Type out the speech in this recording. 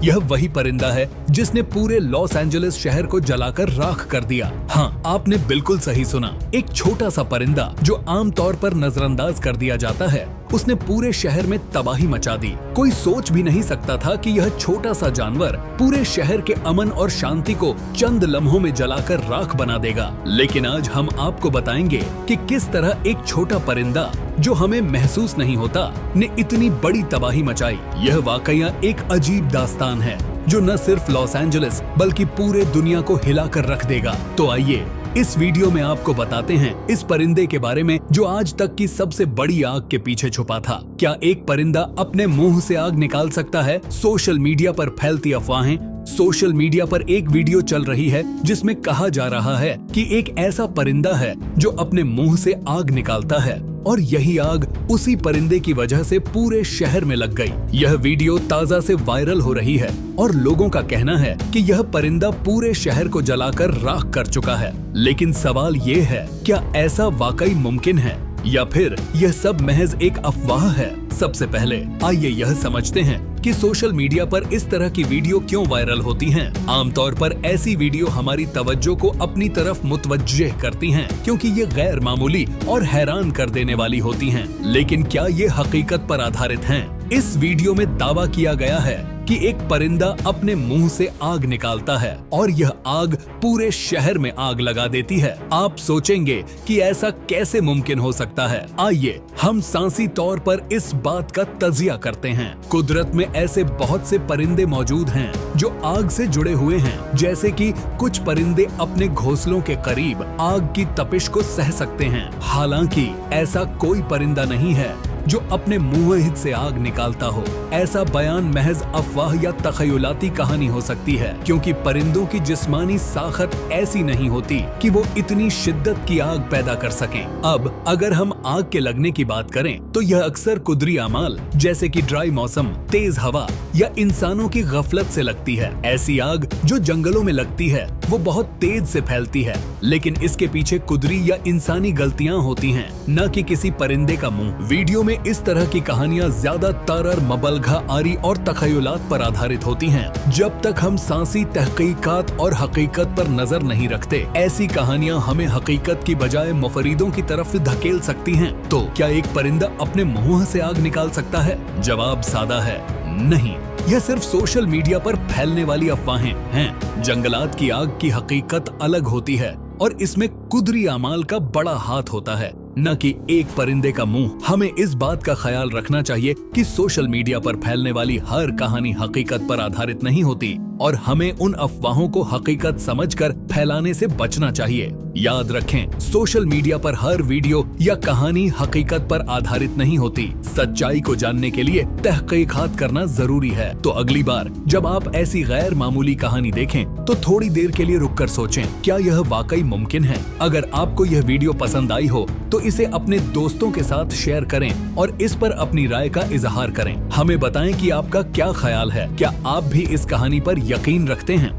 यह वही परिंदा है जिसने पूरे लॉस एंजलिस शहर को जलाकर राख कर दिया। हाँ, आपने बिल्कुल सही सुना। एक छोटा सा परिंदा जो आमतौर पर नजरअंदाज कर दिया जाता है, उसने पूरे शहर में तबाही मचा दी। कोई सोच भी नहीं सकता था कि यह छोटा सा जानवर पूरे शहर के अमन और शांति को चंद लम्हों में जलाकर राख बना देगा। लेकिन आज हम आपको बताएंगे कि किस तरह एक छोटा परिंदा जो हमें महसूस नहीं होता ने इतनी बड़ी तबाही मचाई। यह वाकया एक अजीब दास्तान है जो न सिर्फ लॉस एंजलिस बल्कि पूरे दुनिया को हिलाकर रख देगा। तो आइए इस वीडियो में आपको बताते हैं इस परिंदे के बारे में जो आज तक की सबसे बड़ी आग के पीछे छुपा था। क्या एक परिंदा अपने मुंह से आग निकाल सकता है? सोशल मीडिया पर फैलती अफवाहें। सोशल मीडिया पर एक वीडियो चल रही है जिसमें कहा जा रहा है कि एक ऐसा परिंदा है जो अपने मुंह से आग निकालता है और यही आग उसी परिंदे की वजह से पूरे शहर में लग गई। यह वीडियो ताजा से वायरल हो रही है और लोगों का कहना है कि यह परिंदा पूरे शहर को जलाकर राख कर चुका है। लेकिन सवाल ये है, क्या ऐसा वाकई मुमकिन है या फिर यह सब महज एक अफवाह है? सबसे पहले आइए यह समझते हैं कि सोशल मीडिया पर इस तरह की वीडियो क्यों वायरल होती हैं। आमतौर पर ऐसी वीडियो हमारी तवज्जो को अपनी तरफ मुतवज्जिह करती हैं क्योंकि ये गैर मामूली और हैरान कर देने वाली होती हैं। लेकिन क्या ये हकीकत पर आधारित हैं? इस वीडियो में दावा किया गया है कि एक परिंदा अपने मुंह से आग निकालता है और यह आग पूरे शहर में आग लगा देती है। आप सोचेंगे कि ऐसा कैसे मुमकिन हो सकता है। आइए हम सांसी तौर पर इस बात का तजिया करते हैं। कुदरत में ऐसे बहुत से परिंदे मौजूद हैं जो आग से जुड़े हुए हैं। जैसे कि कुछ परिंदे अपने घोंसलों के करीब आग की तपिश को सह सकते हैं। हालांकि ऐसा कोई परिंदा नहीं है जो अपने मुंह हित से आग निकालता हो। ऐसा बयान महज अफवाह या तखयलाती कहानी हो सकती है क्योंकि परिंदों की जिस्मानी साखत ऐसी नहीं होती कि वो इतनी शिद्दत की आग पैदा कर सकें। अब अगर हम आग के लगने की बात करें तो यह अक्सर कुदरी अमाल जैसे कि ड्राई मौसम, तेज हवा या इंसानों की गफलत से लगती है। ऐसी आग जो जंगलों में लगती है वो बहुत तेज से फैलती है, लेकिन इसके पीछे कुदरी या इंसानी गलतियां होती हैं, न कि किसी परिंदे का मुंह। वीडियो में इस तरह की कहानियां ज्यादातर मबलघा आरी और तखयलात पर आधारित होती हैं। जब तक हम सांसी तहकीकात और हकीकत पर नजर नहीं रखते, ऐसी कहानियां हमें हकीकत की बजाय मुफरीदों की तरफ धकेल सकती हैं। तो क्या एक परिंदा अपने मुंह से आग निकाल सकता है? जवाब सादा है, नहीं। यह सिर्फ सोशल मीडिया पर फैलने वाली अफवाहें हैं। जंगलात की आग की हकीकत अलग होती है और इसमें कुदरी अमाल का बड़ा हाथ होता है, न कि एक परिंदे का मुंह। हमें इस बात का ख्याल रखना चाहिए कि सोशल मीडिया पर फैलने वाली हर कहानी हकीकत पर आधारित नहीं होती और हमें उन अफवाहों को हकीकत समझकर फैलाने से बचना चाहिए। याद रखें, सोशल मीडिया पर हर वीडियो या कहानी हकीकत पर आधारित नहीं होती। सच्चाई को जानने के लिए तहकीकात करना जरूरी है। तो अगली बार जब आप ऐसी गैर मामूली कहानी देखें तो थोड़ी देर के लिए रुककर सोचें, क्या यह वाकई मुमकिन है? अगर आपको यह वीडियो पसंद आई हो तो इसे अपने दोस्तों के साथ शेयर करें और इस पर अपनी राय का इजहार करें। हमें बताएं कि आपका क्या ख्याल है। क्या आप भी इस कहानी पर यकीन रखते हैं?